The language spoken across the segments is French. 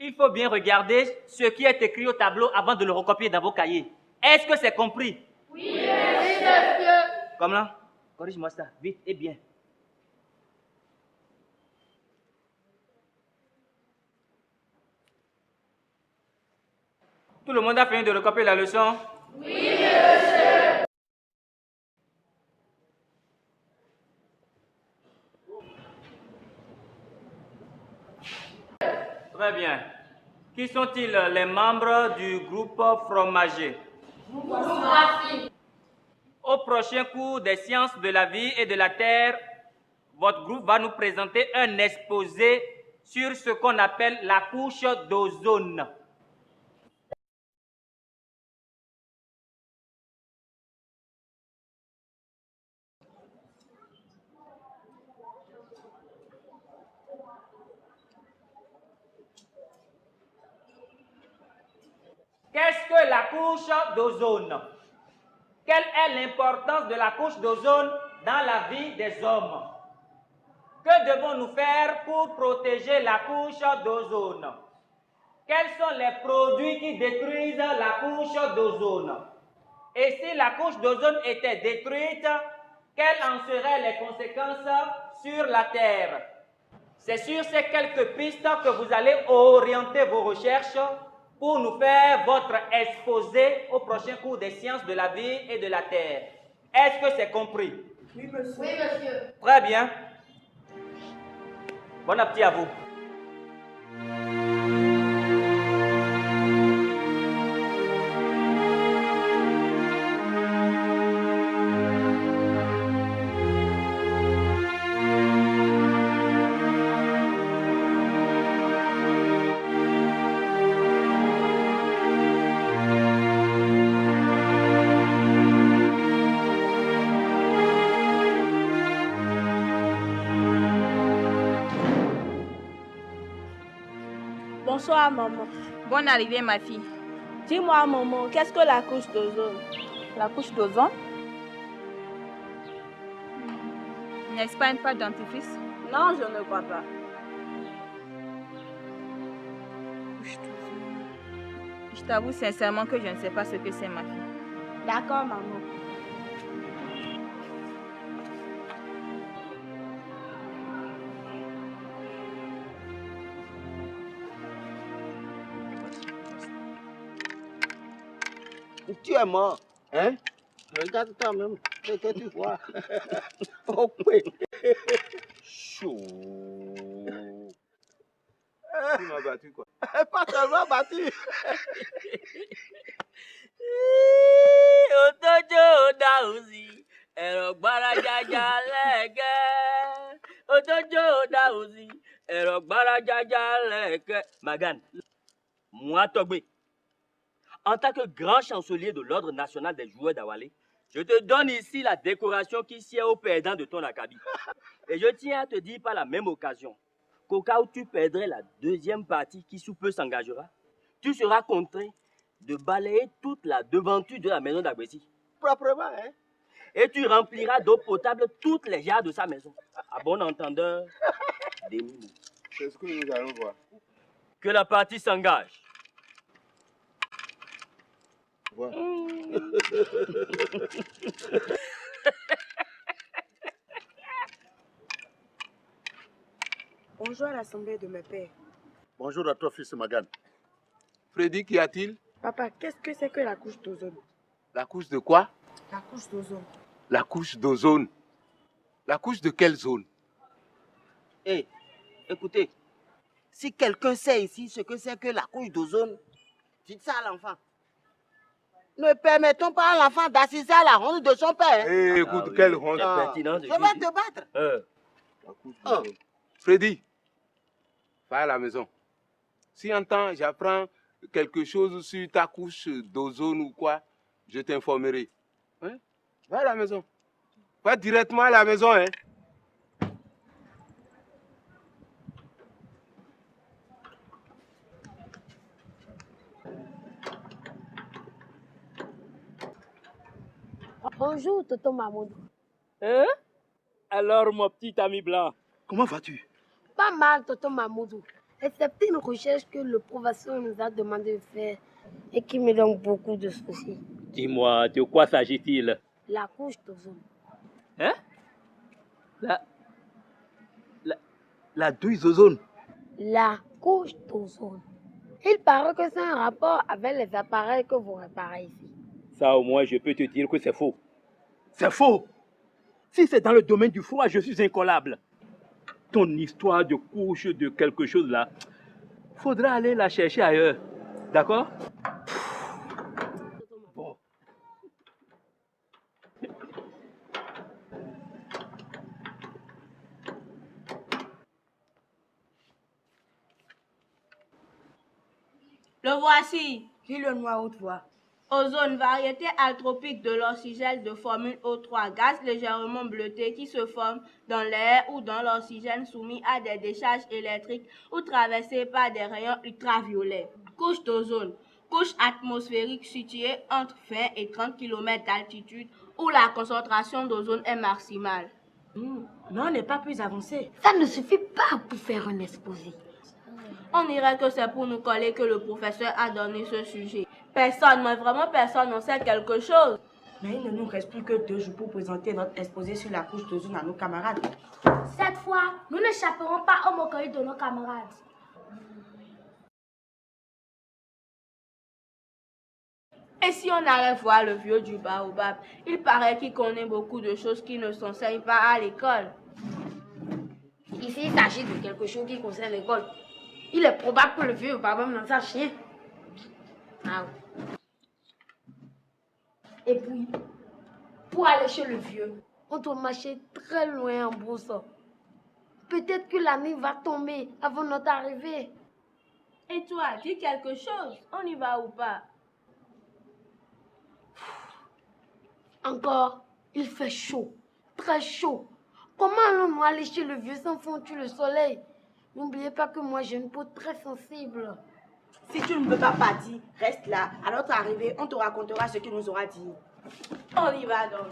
Il faut bien regarder ce qui est écrit au tableau avant de le recopier dans vos cahiers. Est-ce que c'est compris? Oui, monsieur. Comme là, corrige-moi ça, vite et bien. Tout le monde a fini de recopier la leçon? Oui, monsieur. Très bien. Qui sont-ils les membres du groupe fromager? Voici. Au prochain cours des sciences de la vie et de la terre, votre groupe va nous présenter un exposé sur ce qu'on appelle la couche d'ozone. Qu'est-ce que la couche d'ozone? Quelle est l'importance de la couche d'ozone dans la vie des hommes? Que devons-nous faire pour protéger la couche d'ozone? Quels sont les produits qui détruisent la couche d'ozone? Et si la couche d'ozone était détruite, quelles en seraient les conséquences sur la Terre? C'est sur ces quelques pistes que vous allez orienter vos recherches pour nous faire votre exposé au prochain cours des sciences de la vie et de la Terre. Est-ce que c'est compris? Oui, monsieur. Oui, monsieur. Très bien. Bon appétit à vous. Bonsoir, maman. Bonne arrivée, ma fille. Dis-moi, maman, qu'est-ce que la couche d'ozone? La couche d'ozone? N'est-ce pas une pâte dentifrice? Non, je ne crois pas. Couche d'ozone. Je t'avoue sincèrement que je ne sais pas ce que c'est, ma fille. D'accord, maman. Tu es mort, hein? Regarde toi-même, ce que tu vois. Oh oui. Chaud. Tu m'as battu quoi? Pas seulement battu. Otojo dausi, ero gbarajaja leke. Otojo dausi, ero gbarajaja leke. Magan, moi Togbe, en tant que grand chancelier de l'Ordre national des joueurs d'Awalé, je te donne ici la décoration qui sied au perdant de ton acabit. Et je tiens à te dire par la même occasion qu'au cas où tu perdrais la deuxième partie qui sous peu s'engagera, tu seras contraint de balayer toute la devanture de la maison d'Agbessi. Proprement, hein? Et tu rempliras d'eau potable toutes les jarres de sa maison. À bon entendeur, des mots. C'est ce que nous allons voir. Que la partie s'engage. Voilà. Bonjour à l'assemblée de mes pères. Bonjour à toi, fils Magan. Freddy, qu'y a-t-il? Papa, qu'est-ce que c'est que la couche d'ozone? La couche de quoi? La couche d'ozone. La couche d'ozone. La couche de quelle zone? Hé, écoutez, si quelqu'un sait ici ce que c'est que la couche d'ozone, dites ça à l'enfant. Ne permettons pas à l'enfant d'assister à la honte de son père. Hé, écoute, quelle honte. Je vais te battre. La couche d'ozone. Freddy, va à la maison. Si en temps j'apprends quelque chose sur ta couche d'ozone ou quoi, je t'informerai. Hein? Va à la maison. Va directement à la maison, hein? Bonjour, Tonton Mamoudou. Hein? Alors, mon petit ami blanc. Comment vas-tu? Pas mal, Tonton Mamoudou. Excepté une recherche que le professeur nous a demandé de faire et qui me donne beaucoup de soucis. Dis-moi, de quoi s'agit-il? La couche d'ozone. Hein? La douille d'ozone. La couche d'ozone. Il paraît que c'est un rapport avec les appareils que vous réparez ici. Ça, au moins, je peux te dire que c'est faux. C'est faux! Si c'est dans le domaine du froid, je suis incollable. Ton histoire de couche de quelque chose là, faudra aller la chercher ailleurs. D'accord? Bon. Le voici. Lis le noir à haute voix. Ozone, variété altropique de l'oxygène de formule O3, gaz légèrement bleuté qui se forme dans l'air ou dans l'oxygène soumis à des décharges électriques ou traversé par des rayons ultraviolets. Couche d'ozone, couche atmosphérique située entre 20 et 30 km d'altitude où la concentration d'ozone est maximale. Mais on n'est pas plus avancé. Ça ne suffit pas pour faire un exposé. On dirait que c'est pour nous coller que le professeur a donné ce sujet. Personne, mais vraiment personne n'en sait quelque chose. Mais il ne nous reste plus que 2 jours pour présenter notre exposé sur la couche d'ozone à nos camarades. Cette fois, nous n'échapperons pas au moqueries de nos camarades. Et si on allait voir le vieux du baobab, il paraît qu'il connaît beaucoup de choses qui ne s'enseignent pas à l'école. Ici, il s'agit de quelque chose qui concerne l'école. Il est probable que le vieux baobab n'en sache rien. Ah oui. Et puis, pour aller chez le vieux, On doit marcher très loin en brousse. Peut-être que la nuit va tomber avant notre arrivée. Et toi, dis quelque chose. On y va ou pas? Encore, il fait chaud, très chaud. Comment allons-nous aller chez le vieux sans fondre le soleil? N'oubliez pas que moi j'ai une peau très sensible. Si tu ne veux pas partir, reste là. À notre arrivée, on te racontera ce qu'il nous aura dit. On y va donc.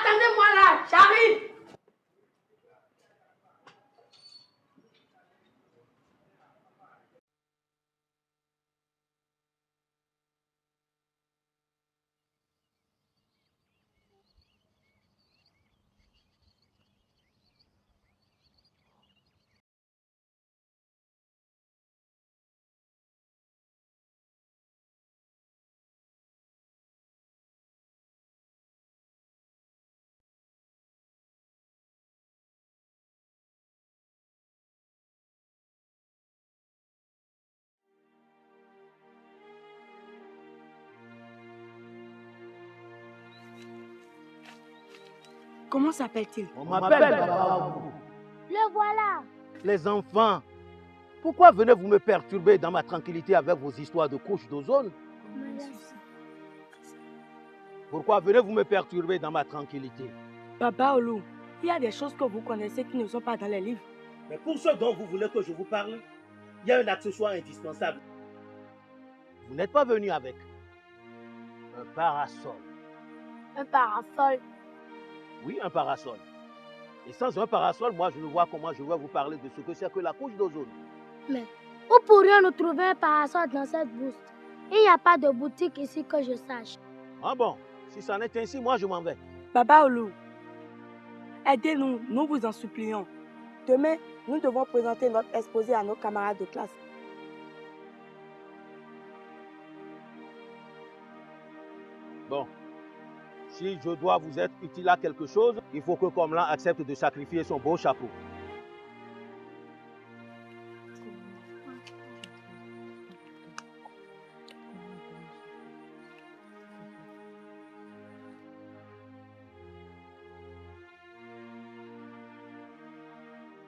attendez-moi là, j'arrive. Comment s'appelle-t-il? On m'appelle Baba. Le voilà. Les enfants, pourquoi venez-vous me perturber dans ma tranquillité avec vos histoires de couches d'ozone? Pourquoi venez-vous me perturber dans ma tranquillité? Baba Olu, il y a des choses que vous connaissez qui ne sont pas dans les livres. Mais pour ce dont vous voulez que je vous parle, il y a un accessoire indispensable. Vous n'êtes pas venu avec un parasol. Un parasol. Oui, un parasol. Et sans un parasol, moi, je ne vois comment je vais vous parler de ce que c'est que la couche d'ozone. Mais où pourrions-nous trouver un parasol dans cette bourse? Il n'y a pas de boutique ici que je sache. Ah bon, si ça n'est ainsi, moi, je m'en vais. Baba Olu, aidez-nous, nous vous en supplions. Demain, nous devons présenter notre exposé à nos camarades de classe. Bon, si je dois vous être utile à quelque chose, il faut que Komlan accepte de sacrifier son beau chapeau.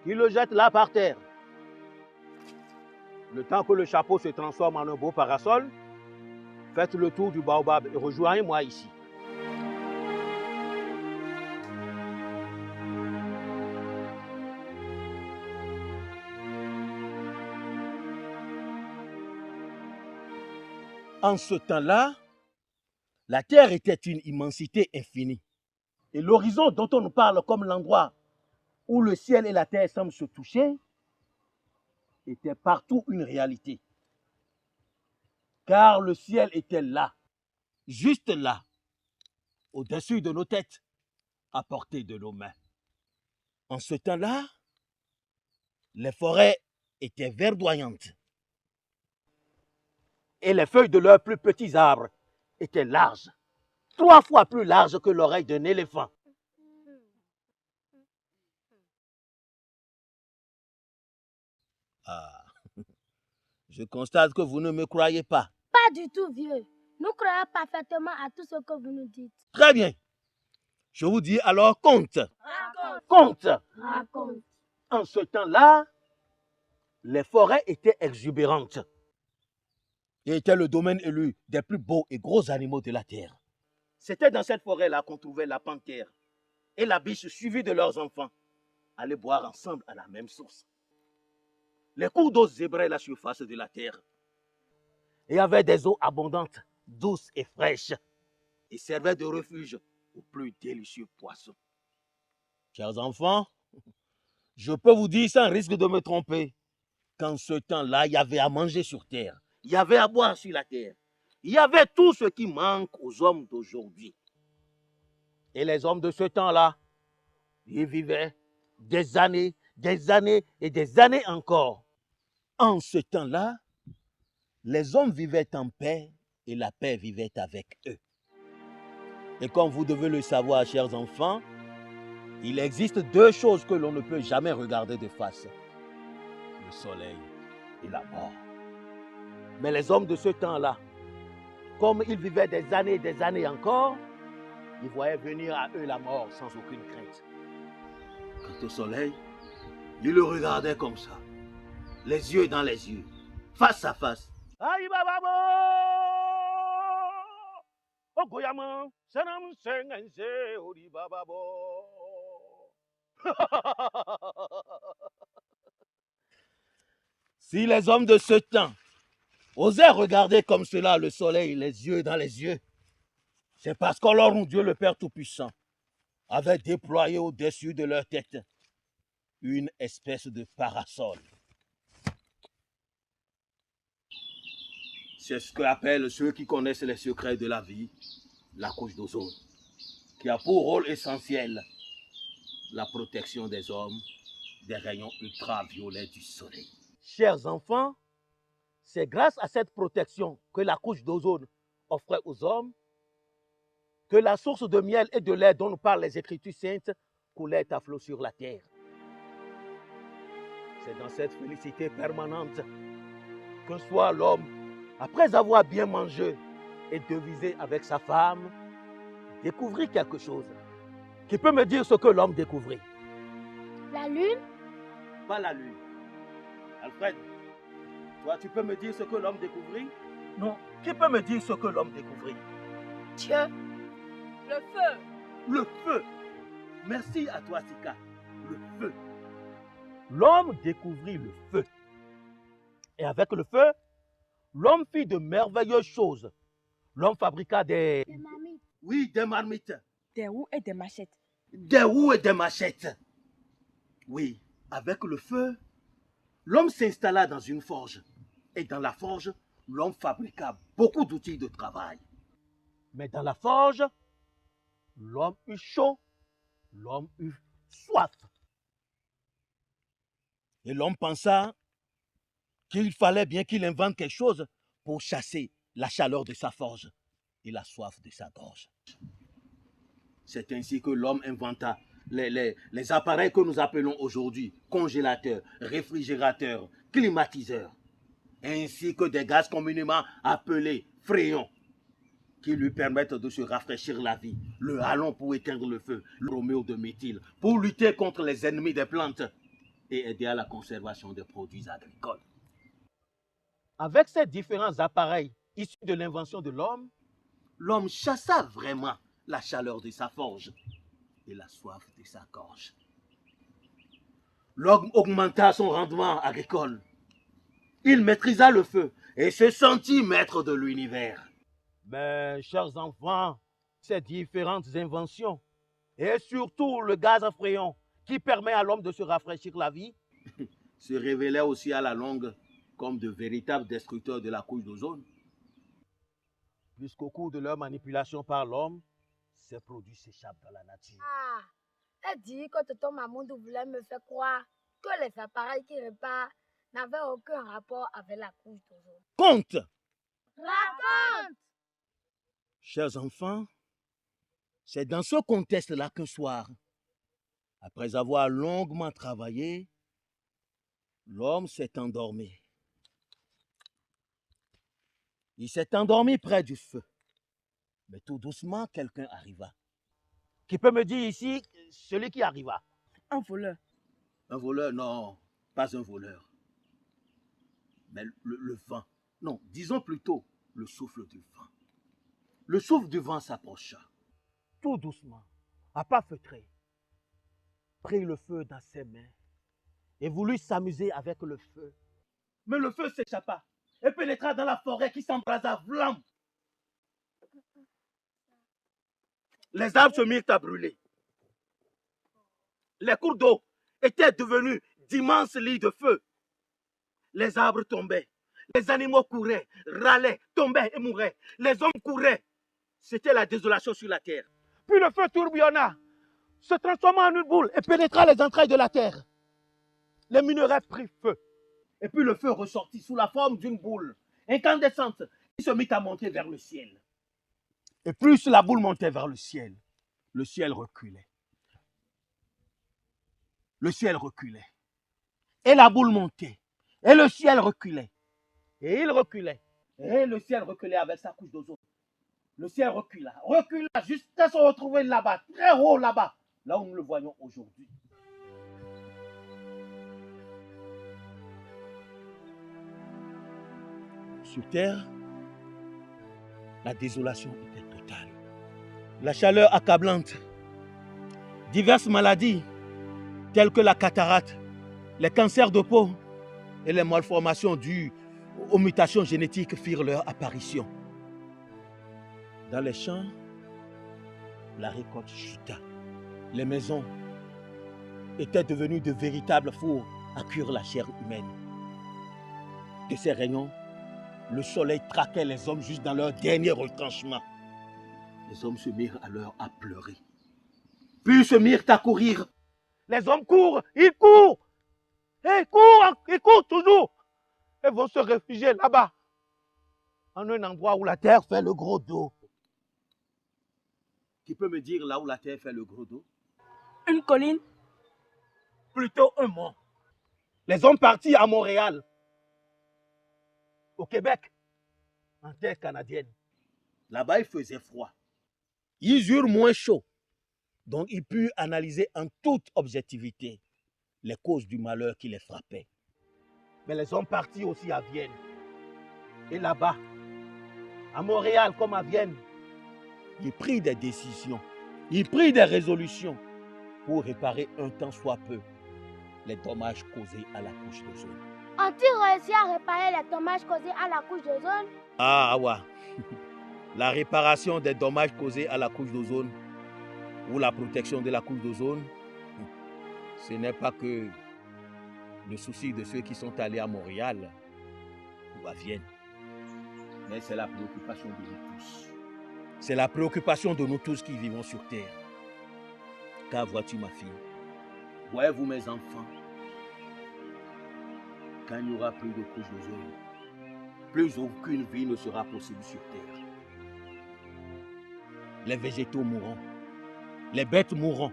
Qu'il le jette là par terre. Le temps que le chapeau se transforme en un beau parasol, faites le tour du baobab et rejoignez-moi ici. En ce temps-là, la terre était une immensité infinie. Et l'horizon dont on nous parle comme l'endroit où le ciel et la terre semblent se toucher était partout une réalité. Car le ciel était là, juste là, au-dessus de nos têtes, à portée de nos mains. En ce temps-là, les forêts étaient verdoyantes. Et les feuilles de leurs plus petits arbres étaient larges, 3 fois plus larges que l'oreille d'un éléphant. Ah, je constate que vous ne me croyez pas. Pas du tout, vieux. Nous croyons parfaitement à tout ce que vous nous dites. Très bien. Je vous dis alors compte. Compte. Raconte. En ce temps-là, les forêts étaient exubérantes et étaient le domaine élu des plus beaux et gros animaux de la terre. C'était dans cette forêt-là qu'on trouvait la panthère et la biche suivies de leurs enfants aller boire ensemble à la même source. Les cours d'eau zébraient la surface de la terre et avaient des eaux abondantes, douces et fraîches, et servaient de refuge aux plus délicieux poissons. Chers enfants, je peux vous dire sans risque de me tromper qu'en ce temps-là, il y avait à manger sur terre, il y avait à boire sur la terre, il y avait tout ce qui manque aux hommes d'aujourd'hui. Et les hommes de ce temps-là, ils vivaient des années et des années encore. En ce temps-là, les hommes vivaient en paix et la paix vivait avec eux. Et comme vous devez le savoir, chers enfants, il existe 2 choses que l'on ne peut jamais regarder de face. Le soleil et la mort. Mais les hommes de ce temps-là, comme ils vivaient des années encore, ils voyaient venir à eux la mort sans aucune crainte. Quant au soleil, ils le regardaient comme ça, les yeux dans les yeux, face à face. Aïe bababo, ogoyaman, senam sengense, ori bababo. Si les hommes de ce temps osaient regarder comme cela le soleil, les yeux dans les yeux, c'est parce qu'alors Dieu le Père Tout-Puissant avait déployé au-dessus de leur tête une espèce de parasol. C'est ce qu'appellent ceux qui connaissent les secrets de la vie, la couche d'ozone, qui a pour rôle essentiel la protection des hommes des rayons ultraviolets du soleil. Chers enfants, c'est grâce à cette protection que la couche d'ozone offrait aux hommes que la source de miel et de lait dont nous parlent les Écritures saintes coulait à flot sur la terre. C'est dans cette félicité permanente que soit l'homme, après avoir bien mangé et devisé avec sa femme, découvrit quelque chose. Qui peut me dire ce que l'homme découvrit? La lune? Pas la lune. Alfred, toi, tu peux me dire ce que l'homme découvrit? Non. Qui peut me dire ce que l'homme découvrit? Dieu. Le feu. Le feu. Merci à toi, Sika. Le feu. L'homme découvrit le feu. Et avec le feu, l'homme fit de merveilleuses choses. L'homme fabriqua des marmites. Oui, des marmites. Des roues et des machettes. Des roues et des machettes. Oui, avec le feu, l'homme s'installa dans une forge. Et dans la forge, l'homme fabriqua beaucoup d'outils de travail. Mais dans la forge, l'homme eut chaud, l'homme eut soif. Et l'homme pensa qu'il fallait bien qu'il invente quelque chose pour chasser la chaleur de sa forge et la soif de sa gorge. C'est ainsi que l'homme inventa les appareils que nous appelons aujourd'hui congélateurs, réfrigérateurs, climatiseurs, ainsi que des gaz communément appelés fréons, qui lui permettent de se rafraîchir la vie, le halon pour éteindre le feu, le broméo de méthyle pour lutter contre les ennemis des plantes et aider à la conservation des produits agricoles. Avec ces différents appareils issus de l'invention de l'homme, l'homme chassa vraiment la chaleur de sa forge et la soif de sa gorge. L'homme augmenta son rendement agricole. Il maîtrisa le feu et se sentit maître de l'univers. Mais, chers enfants, ces différentes inventions, et surtout le gaz à fréon qui permet à l'homme de se rafraîchir la vie, se révélaient aussi à la longue comme de véritables destructeurs de la couche d'ozone. Puisqu'au cours de leur manipulation par l'homme, ces produits s'échappent dans la nature. Ah, elle dit que tonton Mamoudou voulait me faire croire que les appareils qui réparent n'avaient aucun rapport avec la couche d'ozone. Compte! Raconte! Chers enfants, c'est dans ce contexte-là qu'un soir, après avoir longuement travaillé, l'homme s'est endormi. Il s'est endormi près du feu. Mais tout doucement, quelqu'un arriva. Qui peut me dire ici, celui qui arriva? Un voleur. Un voleur? Non, pas un voleur. Mais le vent. Non, disons plutôt le souffle du vent. Le souffle du vent s'approcha. Tout doucement, à pas feutré, prit le feu dans ses mains et voulut s'amuser avec le feu. Mais le feu s'échappa et pénétra dans la forêt qui s'embrasa flamme. Les arbres se mirent à brûler. Les cours d'eau étaient devenus d'immenses lits de feu. Les arbres tombaient. Les animaux couraient, râlaient, tombaient et mouraient. Les hommes couraient. C'était la désolation sur la terre. Puis le feu tourbillonna, se transforma en une boule et pénétra les entrailles de la terre. Les minerais prirent feu. Et puis le feu ressortit sous la forme d'une boule incandescente qui se mit à monter vers le ciel. Et plus la boule montait vers le ciel reculait. Le ciel reculait. Et la boule montait. Et le ciel reculait. Et il reculait. Et le ciel reculait avec sa couche d'ozone. Le ciel recula jusqu'à se retrouver là-bas, très haut là-bas, là où nous le voyons aujourd'hui. Sur Terre, la désolation était totale. La chaleur accablante, diverses maladies telles que la cataracte, les cancers de peau et les malformations dues aux mutations génétiques firent leur apparition. Dans les champs, la récolte chuta. Les maisons étaient devenues de véritables fours à cuire la chair humaine. De ces rayons, le soleil traquait les hommes juste dans leur dernier retranchement. Les hommes se mirent alors à pleurer. Puis se mirent à courir. Les hommes courent, ils courent. Ils courent toujours. Ils vont se réfugier là-bas, en un endroit où la terre fait le gros dos. Qui peut me dire là où la terre fait le gros dos? Une colline. Plutôt un mont. Les hommes partis à Montréal, au Québec, en terre canadienne. Là-bas, il faisait froid. Ils eurent moins chaud. Donc, ils purent analyser en toute objectivité les causes du malheur qui les frappait. Mais les hommes partis aussi à Vienne. Et là-bas, à Montréal comme à Vienne, ils prirent des décisions, ils prirent des résolutions pour réparer un tant soit peu les dommages causés à la couche d'ozone. Ont-ils réussi à réparer les dommages causés à la couche d'ozone? Ah ouais. La réparation des dommages causés à la couche d'ozone ou la protection de la couche d'ozone, ce n'est pas que le souci de ceux qui sont allés à Montréal ou à Vienne, mais c'est la préoccupation de nous tous. C'est la préoccupation de nous tous qui vivons sur Terre. Car vois-tu ma fille, voyez-vous mes enfants, quand il n'y aura plus de couche d'ozone, plus aucune vie ne sera possible sur Terre. Les végétaux mourront, les bêtes mourront,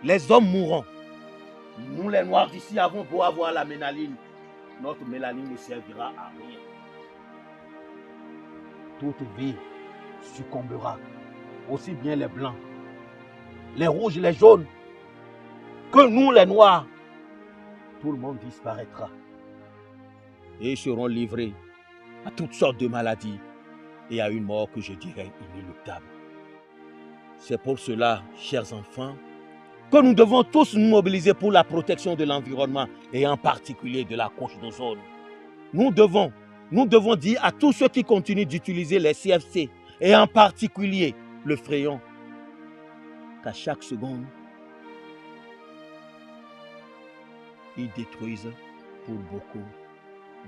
les hommes mourront. Nous les noirs d'ici avons beau avoir la mélaline, notre mélaline ne servira à rien. Toute vie succombera, aussi bien les blancs, les rouges, les jaunes, que nous les noirs. Tout le monde disparaîtra. Et ils seront livrés à toutes sortes de maladies et à une mort que je dirais inéluctable. C'est pour cela, chers enfants, que nous devons tous nous mobiliser pour la protection de l'environnement et en particulier de la couche d'ozone. Nous devons nous devons dire à tous ceux qui continuent d'utiliser les CFC, et en particulier le Fréon, qu'à chaque seconde, ils détruisent pour beaucoup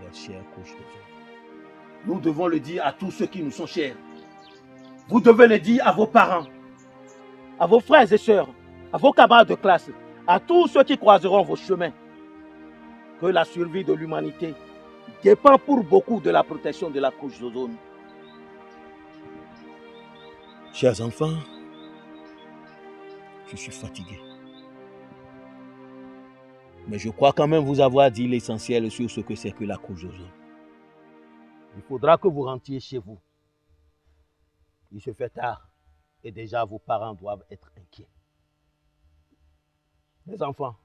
leur chère couche d'ozone. Nous devons le dire à tous ceux qui nous sont chers. Vous devez le dire à vos parents, à vos frères et sœurs, à vos camarades de classe, à tous ceux qui croiseront vos chemins, que la survie de l'humanité dépend pour beaucoup de la protection de la couche d'ozone. Chers enfants, je suis fatigué. Mais je crois quand même vous avoir dit l'essentiel sur ce que c'est que la couche d'ozone. Il faudra que vous rentriez chez vous. Il se fait tard et déjà vos parents doivent être inquiets. Les enfants,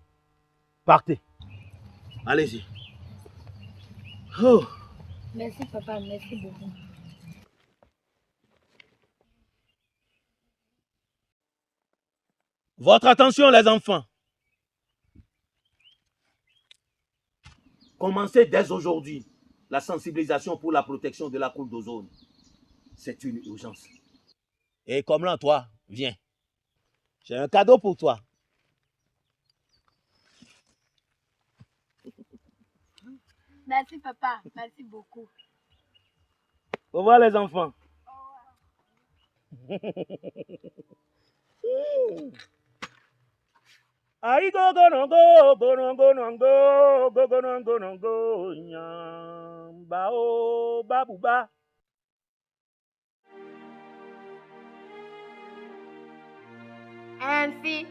partez. Allez-y. Oh. Merci papa, merci beaucoup. Votre attention les enfants. Commencez dès aujourd'hui la sensibilisation pour la protection de la couche d'ozone. C'est une urgence. Et comme là, toi, viens. J'ai un cadeau pour toi. Merci papa, merci beaucoup. Au revoir les enfants. Aïe go go no go go no go no go nyamba o babuba. Ainsi,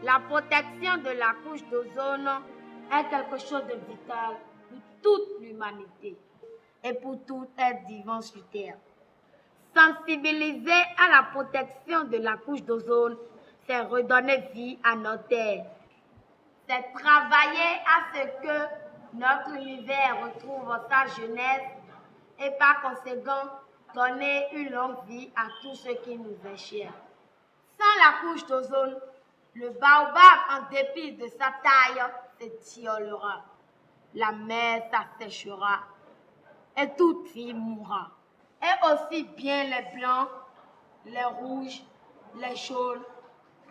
la protection de la couche d'ozone est quelque chose de vital pour toute l'humanité et pour tout être vivant sur Terre. Sensibiliser à la protection de la couche d'ozone, c'est redonner vie à notre Terre. C'est travailler à ce que notre univers retrouve sa jeunesse et par conséquent donner une longue vie à tout ce qui nous est cher. Sans la couche d'ozone, le baobab, en dépit de sa taille, s'étiolera. La mer s'asséchera et toute vie mourra. Et aussi bien les blancs, les rouges, les jaunes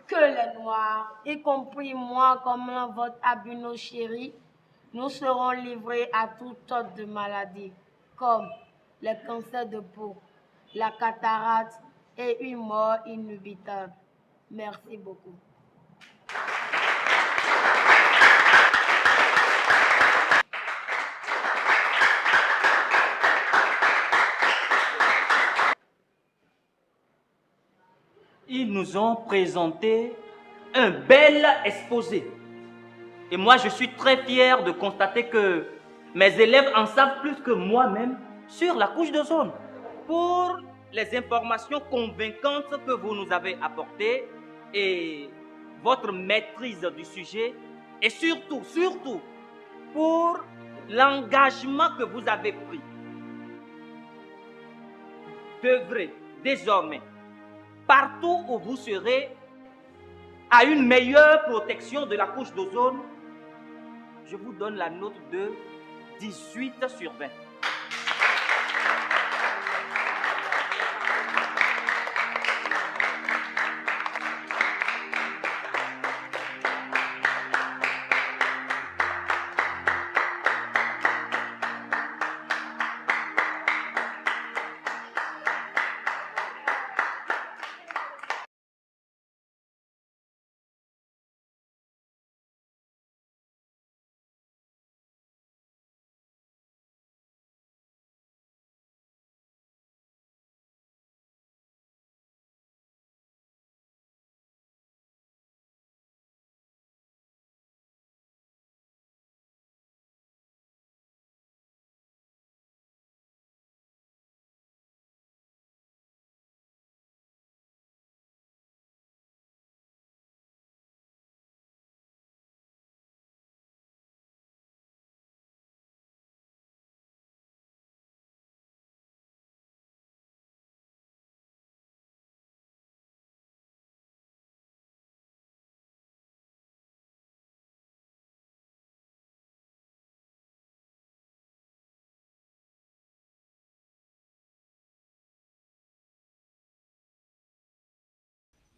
que les noirs, y compris moi comme votre albino chéri, nous serons livrés à toutes sortes de maladies, comme les cancers de peau, la cataracte et une mort inévitable. Merci beaucoup. Ils nous ont présenté un bel exposé. Et moi, je suis très fier de constater que mes élèves en savent plus que moi-même sur la couche d'ozone. Pour les informations convaincantes que vous nous avez apportées et votre maîtrise du sujet et surtout pour l'engagement que vous avez pris d'œuvrer désormais partout où vous serez à une meilleure protection de la couche d'ozone. Je vous donne la note de 18 sur 20.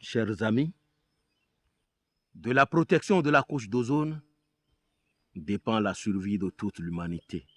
Chers amis, de la protection de la couche d'ozone dépend la survie de toute l'humanité.